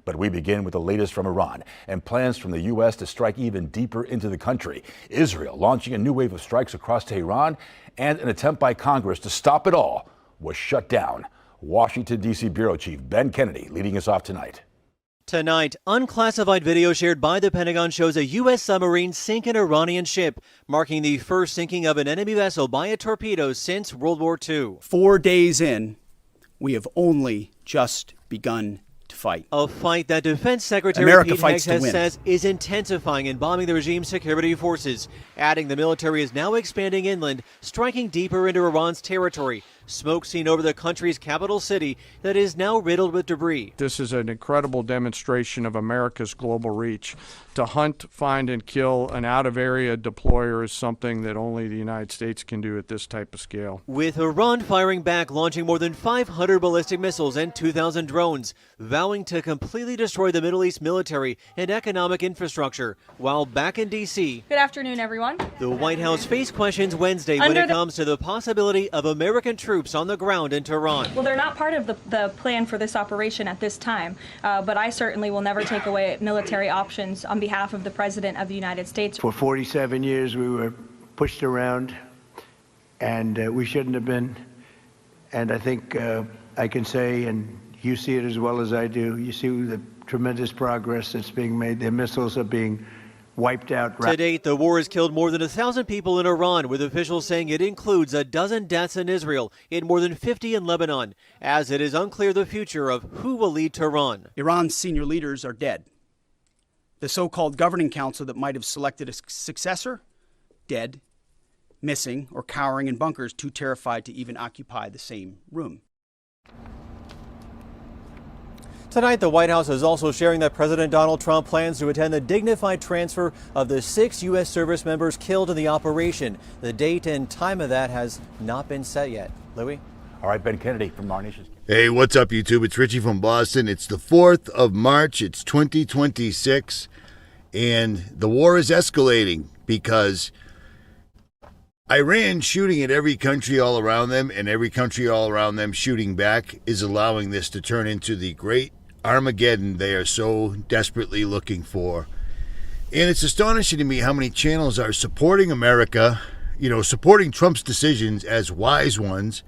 But we begin with the latest from Iran and plans from the U.S. to strike even deeper into the country. Israel launching a new wave of strikes across Tehran, and an attempt by Congress to stop it all was shut down. Washington, D.C. Bureau Chief Ben Kennedy leading us off tonight. Tonight, unclassified video shared by the Pentagon shows a U.S. submarine sink an Iranian ship, marking the first sinking of an enemy vessel by a torpedo since World War II. 4 days in, we have only just begun to fight. A fight that Defense Secretary America Pete fights to Hegseth win. says is intensifying and bombing the regime's security forces, adding the military is now expanding inland, striking deeper into Iran's territory. Smoke seen over the country's capital city that is now riddled with debris. This is an incredible demonstration of America's global reach. To hunt, find, and kill an out-of-area deployer is something that only the United States can do at this type of scale. With Iran firing back, launching more than 500 ballistic missiles and 2,000 drones, vowing to completely destroy the Middle East military and economic infrastructure. While back in D.C., good afternoon, everyone. The White House faced questions Wednesday when it comes to the possibility of American troops on the ground in Tehran. Well, they're not part of the plan for this operation at this time, but I certainly will never take away military options on behalf of the President of the United States. For 47 years, we were pushed around, and we shouldn't have been. And I think I can say, and you see it as well as I do, you see the tremendous progress that's being made. Their missiles are being wiped out. To date, the war has killed more than 1,000 people in Iran, with officials saying it includes a dozen deaths in Israel and more than 50 in Lebanon, as it is unclear the future of who will lead Tehran. Iran's senior leaders are dead. The so-called governing council that might have selected a successor, dead, missing, or cowering in bunkers, too terrified to even occupy the same room. Tonight, the White House is also sharing that President Donald Trump plans to attend the dignified transfer of the 6 U.S. service members killed in the operation. The date and time of that has not been set yet. Louis? All right, Ben Kennedy from Our Nation. Hey, what's up, YouTube? It's Richie from Boston. It's the 4th of March. It's 2026, and the war is escalating because Iran shooting at every country all around them, and every country all around them shooting back is allowing this to turn into the great Armageddon they are so desperately looking for. And it's astonishing to me how many channels are supporting America, supporting Trump's decisions as wise ones,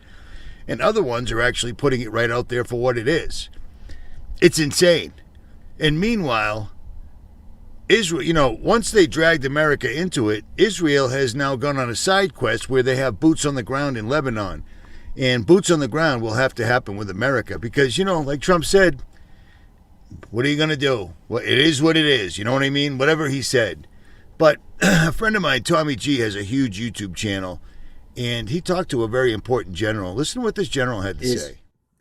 and other ones are actually putting it right out there for what it is. It's insane. And meanwhile, Israel, once they dragged America into it, Israel has now gone on a side quest where they have boots on the ground in Lebanon. And boots on the ground will have to happen with America because, like Trump said, what are you going to do? Well, it is what it is. You know what I mean? Whatever he said. But a friend of mine, Tommy G, has a huge YouTube channel, and he talked to a very important general. Listen to what this general had to say.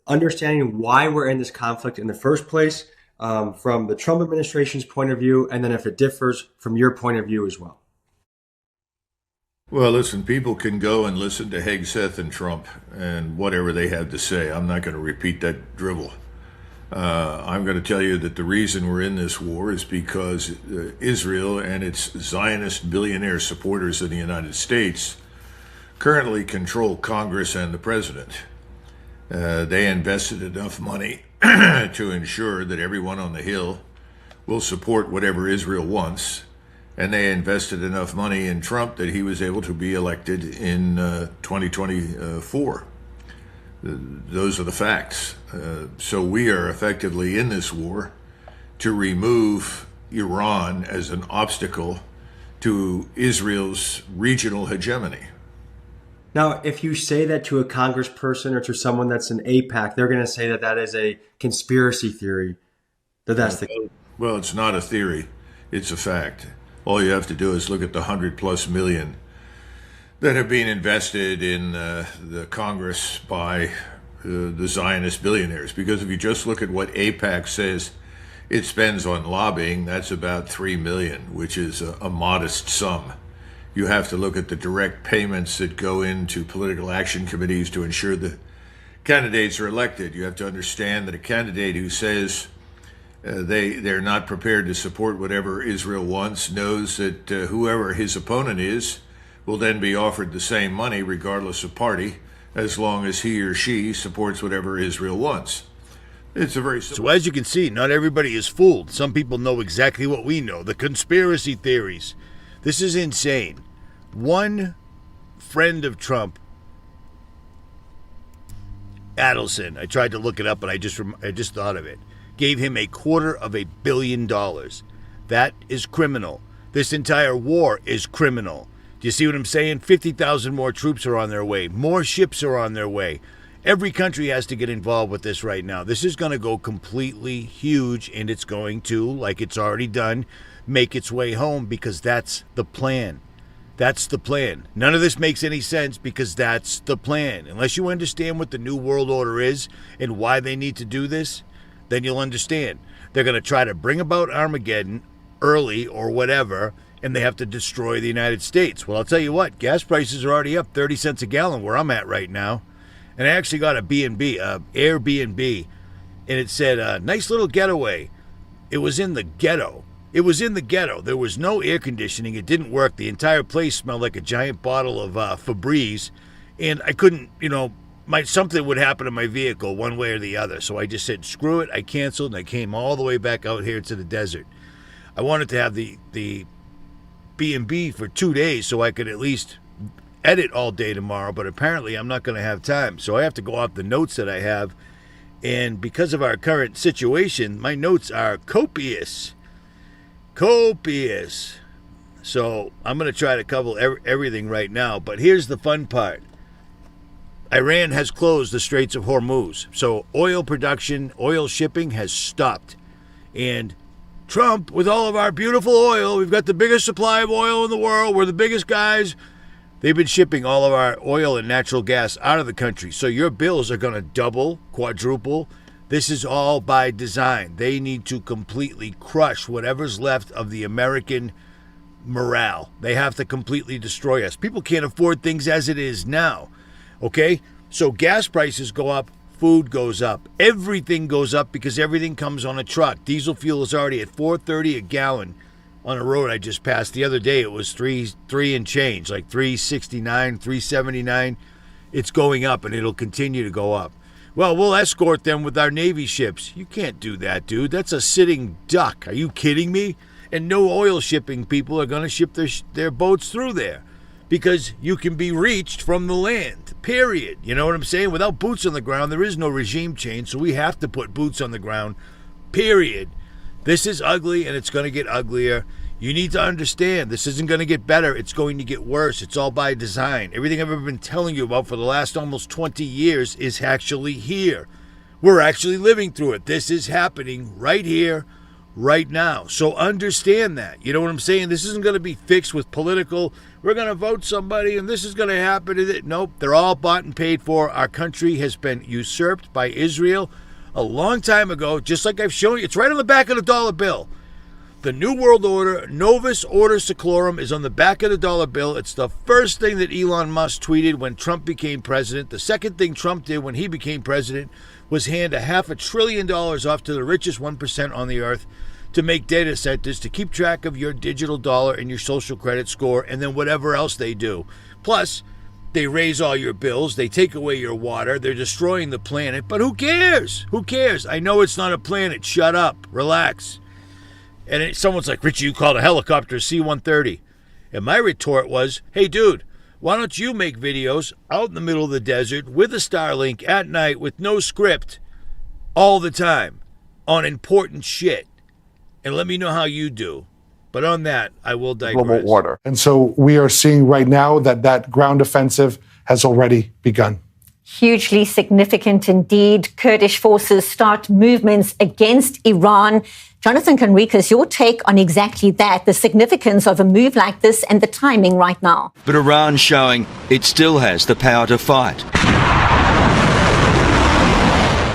Understanding why we're in this conflict in the first place, from the Trump administration's point of view, and then if it differs from your point of view as well. Well, listen, people can go and listen to Hegseth and Trump and whatever they have to say. I'm not going to repeat that drivel. I'm going to tell you that the reason we're in this war is because Israel and its Zionist billionaire supporters in the United States currently control Congress and the president. They invested enough money to ensure that everyone on the Hill will support whatever Israel wants, and they invested enough money in Trump that he was able to be elected in 2024. Those are the facts. So we are effectively in this war to remove Iran as an obstacle to Israel's regional hegemony. Now, if you say that to a congressperson or to someone that's an AIPAC, they're going to say that that is a conspiracy theory. That's the Well, it's not a theory. It's a fact. All you have to do is look at the 100+ million that have been invested in the Congress by the Zionist billionaires. Because if you just look at what AIPAC says it spends on lobbying, that's about $3 million, which is a modest sum. You have to look at the direct payments that go into political action committees to ensure the candidates are elected. You have to understand that a candidate who says they're not prepared to support whatever Israel wants knows that whoever his opponent is will then be offered the same money regardless of party, as long as he or she supports whatever Israel wants. It's a very So as you can see, not everybody is fooled. Some people know exactly what we know, the conspiracy theories. This is insane. One friend of Trump, Adelson, I tried to look it up, but I just thought of it, gave him $250 million. That is criminal. This entire war is criminal. Do you see what I'm saying? 50,000 more troops are on their way. More ships are on their way. Every country has to get involved with this right now. This is going to go completely huge, and it's going to, like it's already done, make its way home, because that's the plan. That's the plan. None of this makes any sense because that's the plan. Unless you understand what the New World Order is and why they need to do this, then you'll understand. They're going to try to bring about Armageddon early or whatever, and they have to destroy the United States. Well, I'll tell you what, gas prices are already up 30 cents a gallon where I'm at right now. And I actually got a Airbnb, and it said, nice little getaway. It was in the ghetto. It was in the ghetto. There was no air conditioning. It didn't work. The entire place smelled like a giant bottle of Febreze, and I couldn't, something would happen to my vehicle one way or the other. So I just said, screw it. I canceled, and I came all the way back out here to the desert. I wanted to have the B&B for 2 days so I could at least edit all day tomorrow, but apparently I'm not going to have time. So I have to go off the notes that I have. And because of our current situation, my notes are copious. Copious. So I'm going to try to cover everything right now. But here's the fun part. Iran has closed the Straits of Hormuz. So oil production, oil shipping has stopped. And Trump, with all of our beautiful oil, we've got the biggest supply of oil in the world. We're the biggest guys. They've been shipping all of our oil and natural gas out of the country. So your bills are going to double, quadruple. This is all by design. They need to completely crush whatever's left of the American morale. They have to completely destroy us. People can't afford things as it is now. Okay? So gas prices go up, food goes up. Everything goes up because everything comes on a truck. Diesel fuel is already at $4.30 a gallon. On a road I just passed the other day, it was three and change, like $3.69, $3.79. It's going up, and it'll continue to go up. Well, we'll escort them with our Navy ships. You can't do that, dude. That's a sitting duck. Are you kidding me? And no oil shipping people are going to ship their boats through there because you can be reached from the land, period. You know what I'm saying? Without boots on the ground, there is no regime change, so we have to put boots on the ground, period. This is ugly, and it's going to get uglier. You need to understand, this isn't going to get better. It's going to get worse. It's all by design. Everything I've ever been telling you about for the last almost 20 years is actually here. We're actually living through it. This is happening right here, right now. So understand that. You know what I'm saying? This isn't going to be fixed with political, we're going to vote somebody, and this is going to happen. Nope, they're all bought and paid for. Our country has been usurped by Israel a long time ago, just like I've shown you. It's right on the back of the dollar bill. The New World Order, Novus Ordo Seclorum, is on the back of the dollar bill. It's the first thing that Elon Musk tweeted when Trump became president. The second thing Trump did when he became president was hand $500 billion off to the richest 1% on the earth to make data centers to keep track of your digital dollar and your social credit score, and then whatever else they do. Plus, they raise all your bills. They take away your water. They're destroying the planet. But who cares? Who cares? I know it's not a planet. Shut up. Relax. And someone's like, Richie, you called a helicopter a C-130. And my retort was, hey, dude, why don't you make videos out in the middle of the desert with a Starlink at night with no script all the time on important shit? And let me know how you do. But on that, I will digress. Global order. And so we are seeing right now that ground offensive has already begun. Hugely significant indeed. Kurdish forces start movements against Iran. Jonathan Conricus, your take on exactly that, the significance of a move like this and the timing right now. But Iran showing it still has the power to fight.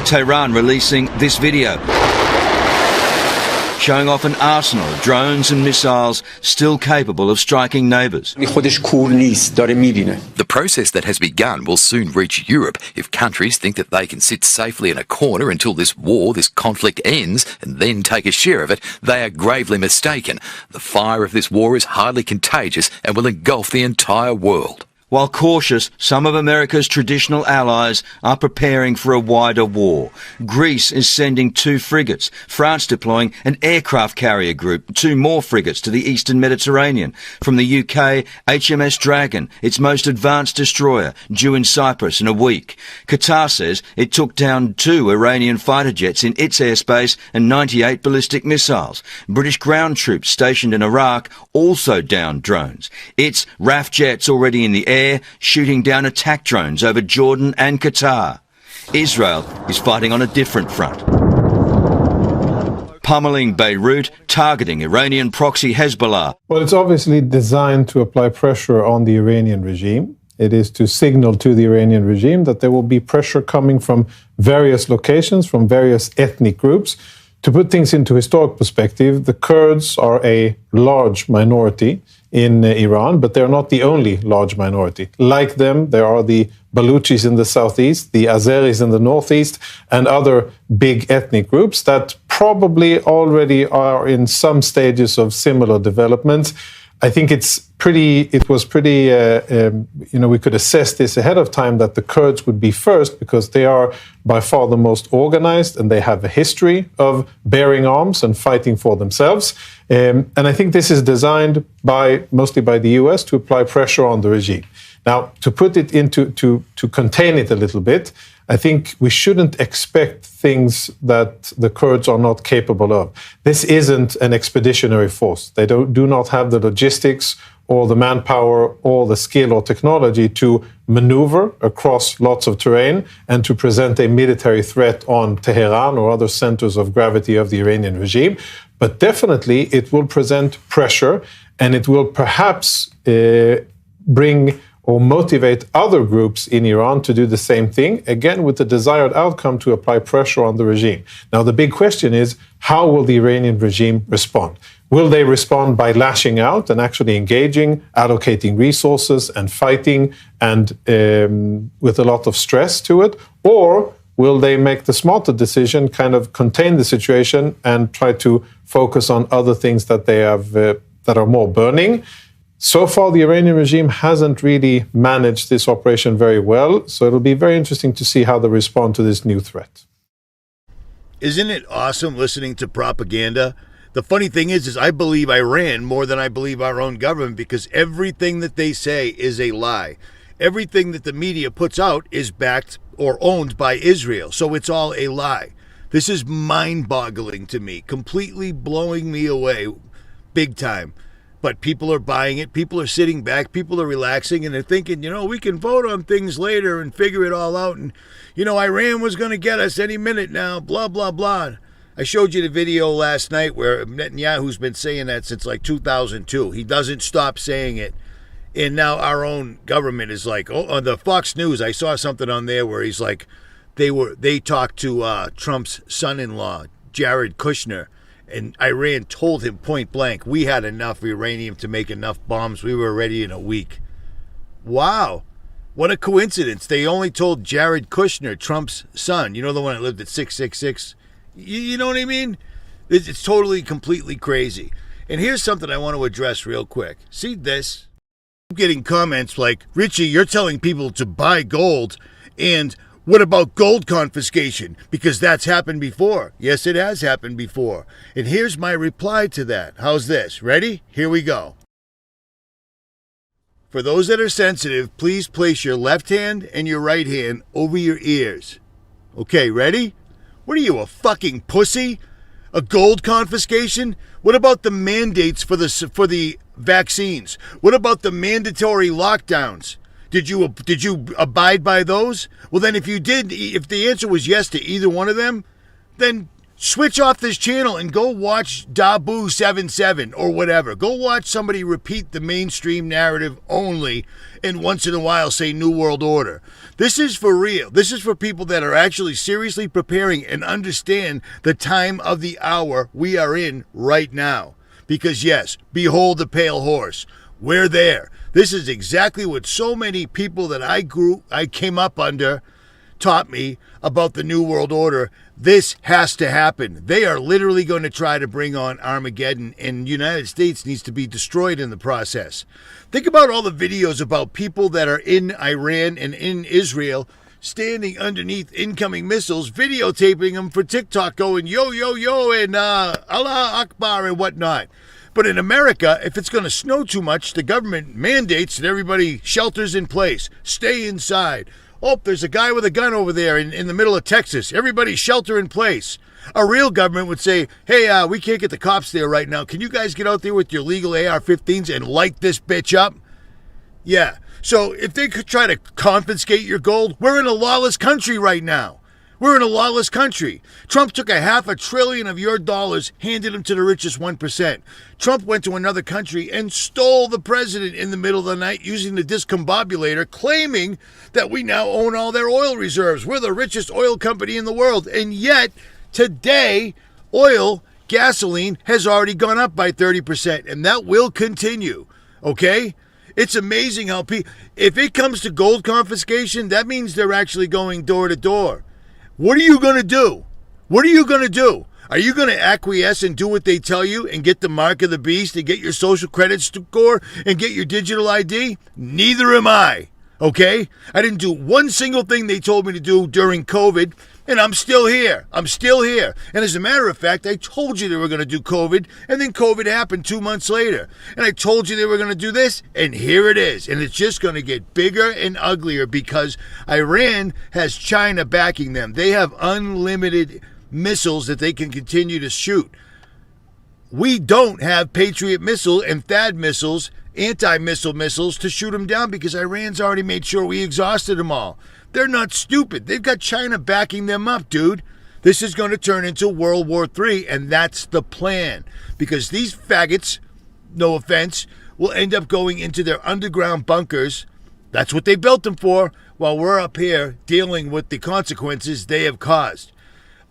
Tehran releasing this video, showing off an arsenal of drones and missiles still capable of striking neighbours. The process that has begun will soon reach Europe if countries think that they can sit safely in a corner until this war, this conflict ends and then take a share of it. They are gravely mistaken. The fire of this war is highly contagious and will engulf the entire world. While cautious, some of America's traditional allies are preparing for a wider war. Greece is sending 2 frigates, France deploying an aircraft carrier group, 2 more frigates to the eastern Mediterranean. From the UK, HMS Dragon, its most advanced destroyer, due in Cyprus in a week. Qatar says it took down 2 Iranian fighter jets in its airspace and 98 ballistic missiles. British ground troops stationed in Iraq also downed drones. Its RAF jets already in the air, shooting down attack drones over Jordan and Qatar. Israel is fighting on a different front. Pummeling Beirut, targeting Iranian proxy Hezbollah. Well, it's obviously designed to apply pressure on the Iranian regime. It is to signal to the Iranian regime that there will be pressure coming from various locations, from various ethnic groups. To put things into historic perspective, the Kurds are a large minority in Iran, but they're not the only large minority. Like them, there are the Baluchis in the southeast, the Azeris in the northeast, and other big ethnic groups that probably already are in some stages of similar developments. I think it was pretty, we could assess this ahead of time that the Kurds would be first because they are by far the most organized and they have a history of bearing arms and fighting for themselves. And I think this is designed mostly by the US to apply pressure on the regime. Now, to put it to contain it a little bit, I think we shouldn't expect things that the Kurds are not capable of. This isn't an expeditionary force. They do not have the logistics or the manpower or the skill or technology to maneuver across lots of terrain and to present a military threat on Tehran or other centers of gravity of the Iranian regime. But definitely it will present pressure, and it will perhaps bring or motivate other groups in Iran to do the same thing, again, with the desired outcome to apply pressure on the regime. Now, the big question is, how will the Iranian regime respond? Will they respond by lashing out and actually engaging, allocating resources and fighting and with a lot of stress to it? Or will they make the smarter decision, kind of contain the situation and try to focus on other things that they have that are more burning? So far, the Iranian regime hasn't really managed this operation very well, so it'll be very interesting to see how they respond to this new threat. Isn't it awesome listening to propaganda? The funny thing is I believe Iran more than I believe our own government, because everything that they say is a lie. Everything that the media puts out is backed or owned by Israel, so it's all a lie. This is mind-boggling to me, completely blowing me away big time. But people are buying it, people are sitting back, people are relaxing, and they're thinking, we can vote on things later and figure it all out. And, Iran was going to get us any minute now, blah, blah, blah. I showed you the video last night where Netanyahu's been saying that since like 2002. He doesn't stop saying it. And now our own government is like, on the Fox News, I saw something on there where he's like, they talked to Trump's son-in-law, Jared Kushner. And Iran told him point blank, we had enough uranium to make enough bombs. We were ready in a week. Wow. What a coincidence. They only told Jared Kushner, Trump's son, the one that lived at 666. You know what I mean? It's totally, completely crazy. And here's something I want to address real quick. See this? I'm getting comments like, Richie, you're telling people to buy gold, and what about gold confiscation? Because that's happened before. Yes, it has happened before. And here's my reply to that. How's this? Ready? Here we go. For those that are sensitive, please place your left hand and your right hand over your ears. Okay, ready? What are you, a fucking pussy? A gold confiscation? What about the mandates for the vaccines? What about the mandatory lockdowns? Did you abide by those? Well, then if the answer was yes to either one of them, then switch off this channel and go watch Dabu 77 or whatever. Go watch somebody repeat the mainstream narrative only and once in a while say New World Order. This is for real. This is for people that are actually seriously preparing and understand the time of the hour we are in right now. Because yes, behold the pale horse. We're there. This is exactly what so many people that I came up under taught me about the New World Order. This has to happen. They are literally going to try to bring on Armageddon, and the United States needs to be destroyed in the process. Think about all the videos about people that are in Iran and in Israel standing underneath incoming missiles, videotaping them for TikTok, going, yo, yo, yo, and Allah Akbar and whatnot. But in America, if it's going to snow too much, the government mandates that everybody shelters in place, stay inside. Oh, there's a guy with a gun over there in the middle of Texas. Everybody shelter in place. A real government would say, hey, we can't get the cops there right now. Can you guys get out there with your legal AR-15s and light this bitch up? Yeah. So if they could try to confiscate your gold, we're in a lawless country right now. We're in a lawless country. Trump took $500 billion of your dollars, handed them to the richest 1%. Trump went to another country and stole the president in the middle of the night using the discombobulator, claiming that we now own all their oil reserves. We're the richest oil company in the world. And yet, today, oil, gasoline, has already gone up by 30%, and that will continue, okay? It's amazing how if it comes to gold confiscation, that means they're actually going door to door. What are you going to do? What are you going to do? Are you going to acquiesce and do what they tell you and get the mark of the beast and get your social credit score and get your digital ID? Neither am I, okay? I didn't do one single thing they told me to do during COVID, and I'm still here. I'm still here. And as a matter of fact, I told you they were going to do COVID, and then COVID happened 2 months later. And I told you they were going to do this, and here it is. And it's just going to get bigger and uglier because Iran has China backing them. They have unlimited missiles that they can continue to shoot. We don't have Patriot missile and THAAD missiles, anti-missile missiles to shoot them down because Iran's already made sure we exhausted them all. They're not stupid. They've got China backing them up, dude. This is going to turn into World War III, and that's the plan. Because these faggots, no offense, will end up going into their underground bunkers. That's what they built them for, while we're up here dealing with the consequences they have caused.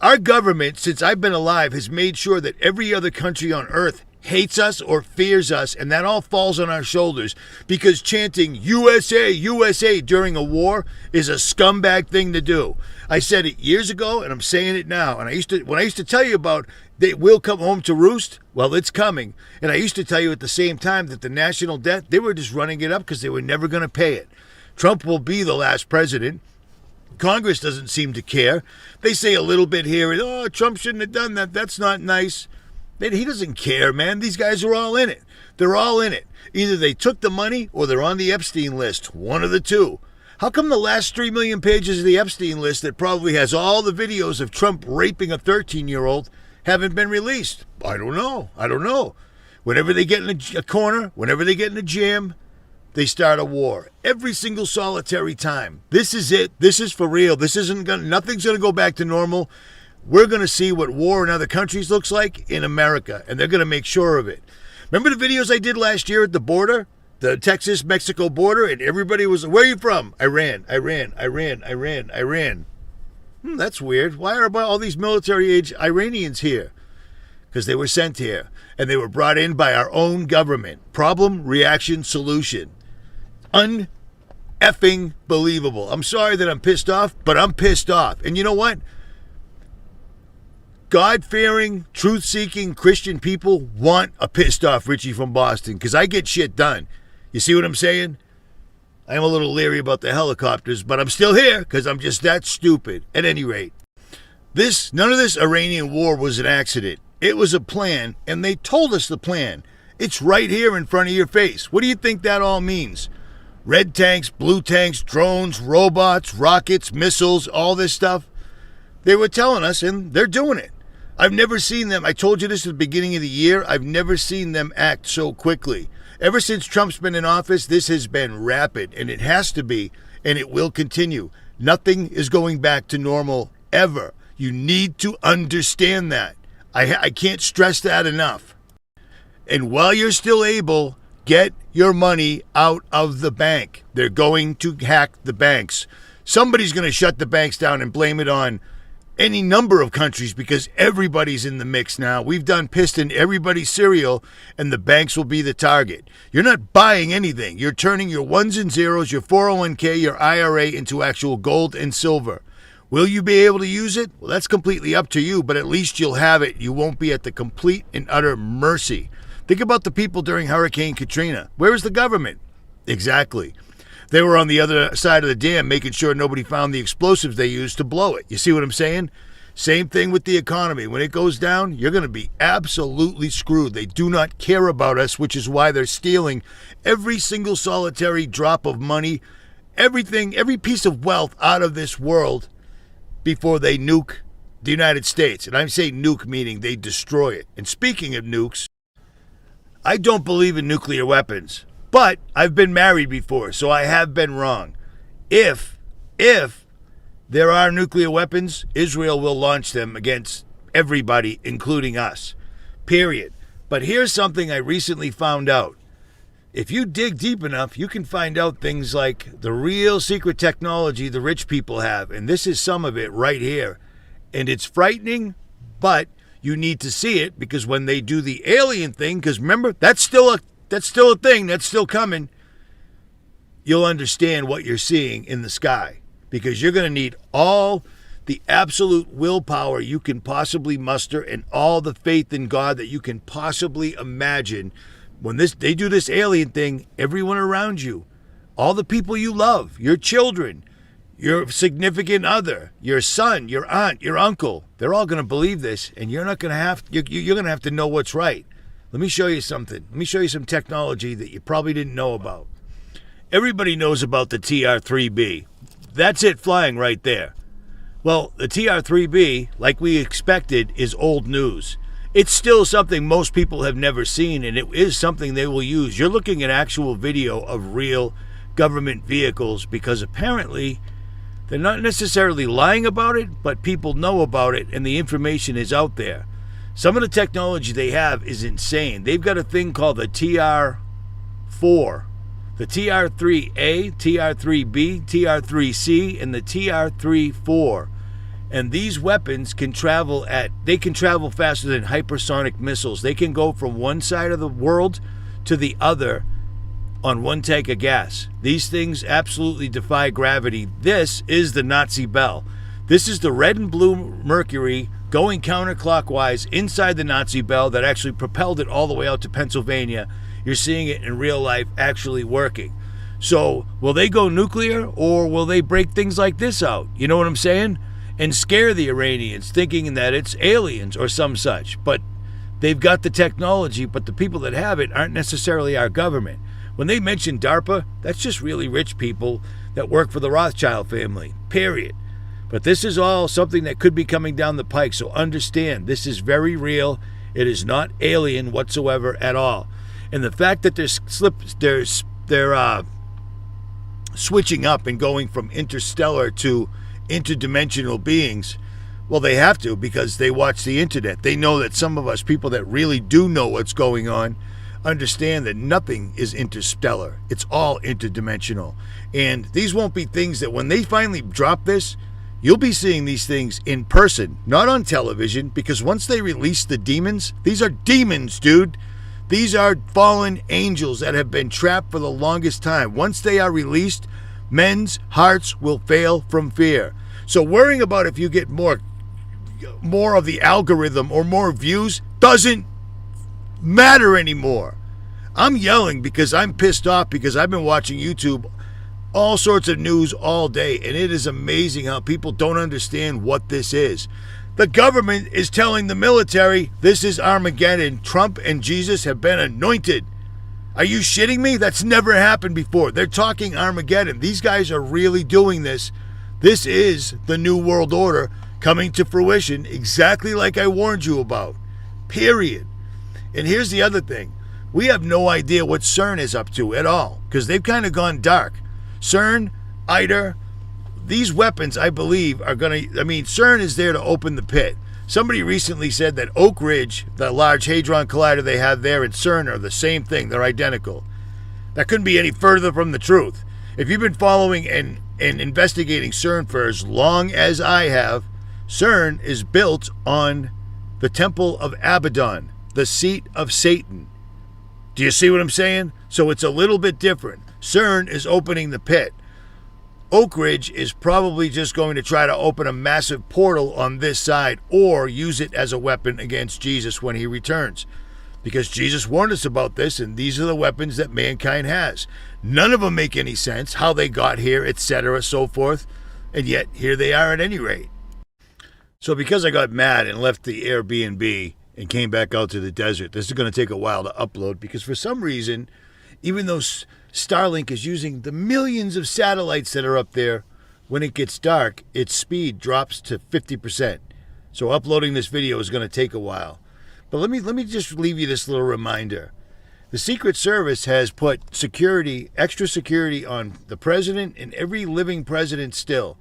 Our government, since I've been alive, has made sure that every other country on earth hates us or fears us, and that all falls on our shoulders because chanting USA, USA during a war is a scumbag thing to do. I said it years ago, and I'm saying it now. And when I used to tell you about they will come home to roost, well, it's coming. And I used to tell you at the same time that the national debt, they were just running it up because they were never going to pay it. Trump will be the last president. Congress doesn't seem to care. They say a little bit here, oh, Trump shouldn't have done that. That's not nice. He doesn't care, man. These guys are all in it. They're all in it. Either they took the money or they're on the Epstein list. One of the two. How come the last 3 million pages of the Epstein list that probably has all the videos of Trump raping a 13-year-old haven't been released? I don't know. Whenever they get in a corner, whenever they get in a jam, they start a war. Every single solitary time. This is it. This is for real. Nothing's going to go back to normal. We're going to see what war in other countries looks like in America, and they're going to make sure of it. Remember the videos I did last year at the border, the Texas-Mexico border, and everybody was, where are you from? Iran. That's weird. Why are all these military-age Iranians here? Because they were sent here, and they were brought in by our own government. Problem, reaction, solution. Un-effing believable. I'm sorry that I'm pissed off, but I'm pissed off. And you know what? God-fearing, truth-seeking Christian people want a pissed-off Richie from Boston because I get shit done. You see what I'm saying? I am a little leery about the helicopters, but I'm still here because I'm just that stupid. At any rate, none of this Iranian war was an accident. It was a plan, and they told us the plan. It's right here in front of your face. What do you think that all means? Red tanks, blue tanks, drones, robots, rockets, missiles, all this stuff? They were telling us, and they're doing it. I've never seen them. I told you this at the beginning of the year. I've never seen them act so quickly. Ever since Trump's been in office, this has been rapid, and it has to be, and it will continue. Nothing is going back to normal ever. You need to understand that. I can't stress that enough. And while you're still able, get your money out of the bank. They're going to hack the banks. Somebody's going to shut the banks down and blame it on any number of countries because everybody's in the mix now. We've done pissed in everybody's cereal, and the banks will be the target. You're not buying anything. You're turning your ones and zeros, your 401k, your IRA into actual gold and silver. Will you be able to use it? Well, that's completely up to you, but at least you'll have it. You won't be at the complete and utter mercy. Think about the people during Hurricane Katrina. Where was the government? Exactly. They were on the other side of the dam making sure nobody found the explosives they used to blow it. You see what I'm saying? Same thing with the economy. When it goes down, you're going to be absolutely screwed. They do not care about us, which is why they're stealing every single solitary drop of money, everything, every piece of wealth out of this world before they nuke the United States. And I say nuke meaning they destroy it. And speaking of nukes, I don't believe in nuclear weapons, but I've been married before, so I have been wrong. If there are nuclear weapons, Israel will launch them against everybody, including us. Period. But here's something I recently found out. If you dig deep enough, you can find out things like the real secret technology the rich people have. And this is some of it right here. And it's frightening, but you need to see it, because when they do the alien thing, because remember, that's still a thing, that's still coming, you'll understand what you're seeing in the sky. Because you're going to need all the absolute willpower you can possibly muster and all the faith in God that you can possibly imagine. When they do this alien thing, everyone around you, all the people you love, your children, your significant other, your son, your aunt, your uncle, they're all going to believe this, and you're going to have to know what's right. Let me show you something. Let me show you some technology that you probably didn't know about. Everybody knows about the TR-3B. That's it flying right there. Well, the TR-3B, like we expected, is old news. It's still something most people have never seen, and it is something they will use. You're looking at actual video of real government vehicles, because apparently they're not necessarily lying about it, but people know about it, and the information is out there. Some of the technology they have is insane. They've got a thing called the TR-4. The TR-3A, TR-3B, TR-3C, and the TR-3-4. And these weapons can travel faster than hypersonic missiles. They can go from one side of the world to the other on one tank of gas. These things absolutely defy gravity. This is the Nazi bell. This is the red and blue Mercury going counterclockwise inside the Nazi bell that actually propelled it all the way out to Pennsylvania. You're seeing it in real life actually working. So will they go nuclear, or will they break things like this out? You know what I'm saying? And scare the Iranians thinking that it's aliens or some such. But they've got the technology, but the people that have it aren't necessarily our government. When they mention DARPA, that's just really rich people that work for the Rothschild family, period. But this is all something that could be coming down the pike, so understand, this is very real. It is not alien whatsoever at all. And the fact that they're switching up and going from interstellar to interdimensional beings, well, they have to, because they watch the internet. They know that some of us, people that really do know what's going on, understand that nothing is interstellar. It's all interdimensional. And these won't be things that when they finally drop this, you'll be seeing these things in person, not on television, because once they release the demons, these are demons, dude. These are fallen angels that have been trapped for the longest time. Once they are released, men's hearts will fail from fear. So worrying about if you get more of the algorithm or more views doesn't matter anymore. I'm yelling because I'm pissed off, because I've been watching YouTube, all sorts of news all day, and it is amazing how people don't understand what this is. The government is telling the military this is Armageddon. Trump and Jesus have been anointed. Are you shitting me? That's never happened before. They're talking Armageddon. These guys are really doing this. This is the New World Order coming to fruition, exactly like I warned you about. Period. And here's the other thing. We have no idea what CERN is up to at all, because they've kind of gone dark. CERN, ITER, these weapons, I believe, are going to... CERN is there to open the pit. Somebody recently said that Oak Ridge, the Large Hadron Collider they have there, and CERN are the same thing. They're identical. That couldn't be any further from the truth. If you've been following and investigating CERN for as long as I have, CERN is built on the Temple of Abaddon, the seat of Satan. Do you see what I'm saying? So it's a little bit different. CERN is opening the pit. Oak Ridge is probably just going to try to open a massive portal on this side or use it as a weapon against Jesus when he returns. Because Jesus warned us about this, and these are the weapons that mankind has. None of them make any sense, how they got here, etc., so forth, and yet here they are at any rate. So because I got mad and left the Airbnb and came back out to the desert, this is going to take a while to upload, because for some reason, even though Starlink is using the millions of satellites that are up there, when it gets dark, its speed drops to 50%. So uploading this video is going to take a while. But let me just leave you this little reminder. The Secret Service has put security, extra security on the president and every living president still,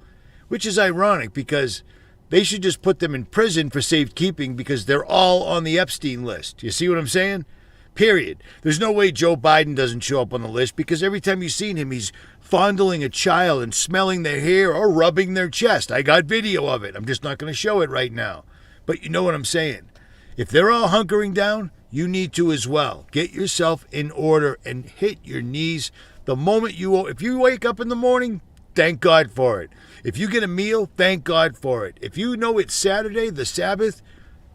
which is ironic because they should just put them in prison for safekeeping because they're all on the Epstein list. You see what I'm saying? Period. There's no way Joe Biden doesn't show up on the list because every time you've seen him, he's fondling a child and smelling their hair or rubbing their chest. I got video of it. I'm just not going to show it right now. But you know what I'm saying. If they're all hunkering down, you need to as well. Get yourself in order and hit your knees the moment if you wake up in the morning, thank God for it. If you get a meal, thank God for it. If you know it's Saturday, the Sabbath,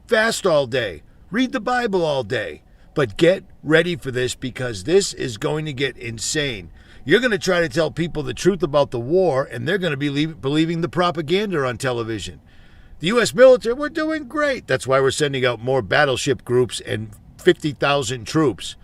fast all day. Read the Bible all day. But get ready for this because this is going to get insane. You're going to try to tell people the truth about the war, and they're going to be believing the propaganda on television. The U.S. military, we're doing great. That's why we're sending out more battleship groups and 50,000 troops.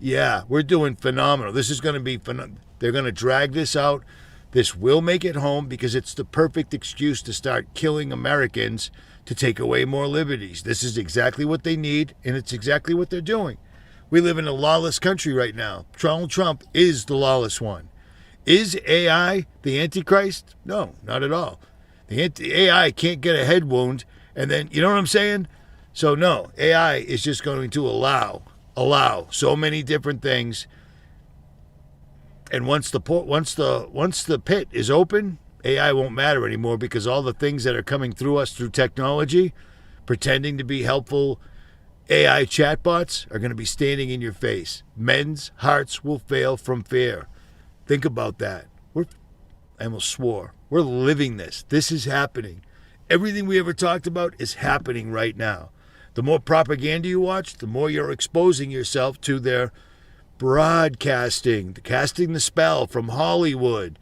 Yeah, we're doing phenomenal. This is going to be phenomenal. They're going to drag this out. This will make it home because it's the perfect excuse to start killing Americans to take away more liberties. This is exactly what they need, and it's exactly what they're doing. We live in a lawless country right now. Donald Trump is the lawless one. Is AI the Antichrist? No, not at all. The AI can't get a head wound, and then, you know what I'm saying? So no, AI is just going to allow so many different things. And once the pit is open, AI won't matter anymore because all the things that are coming through us through technology, pretending to be helpful AI chatbots, are going to be standing in your face. Men's hearts will fail from fear. Think about that. I almost swore. We're living this. This is happening. Everything we ever talked about is happening right now. The more propaganda you watch, the more you're exposing yourself to their broadcasting, casting the spell from Hollywood,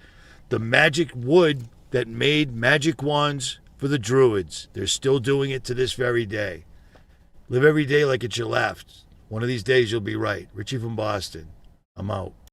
the magic wood that made magic wands for the Druids. They're still doing it to this very day. Live every day like it's your last. One of these days you'll be right. Richie from Boston. I'm out.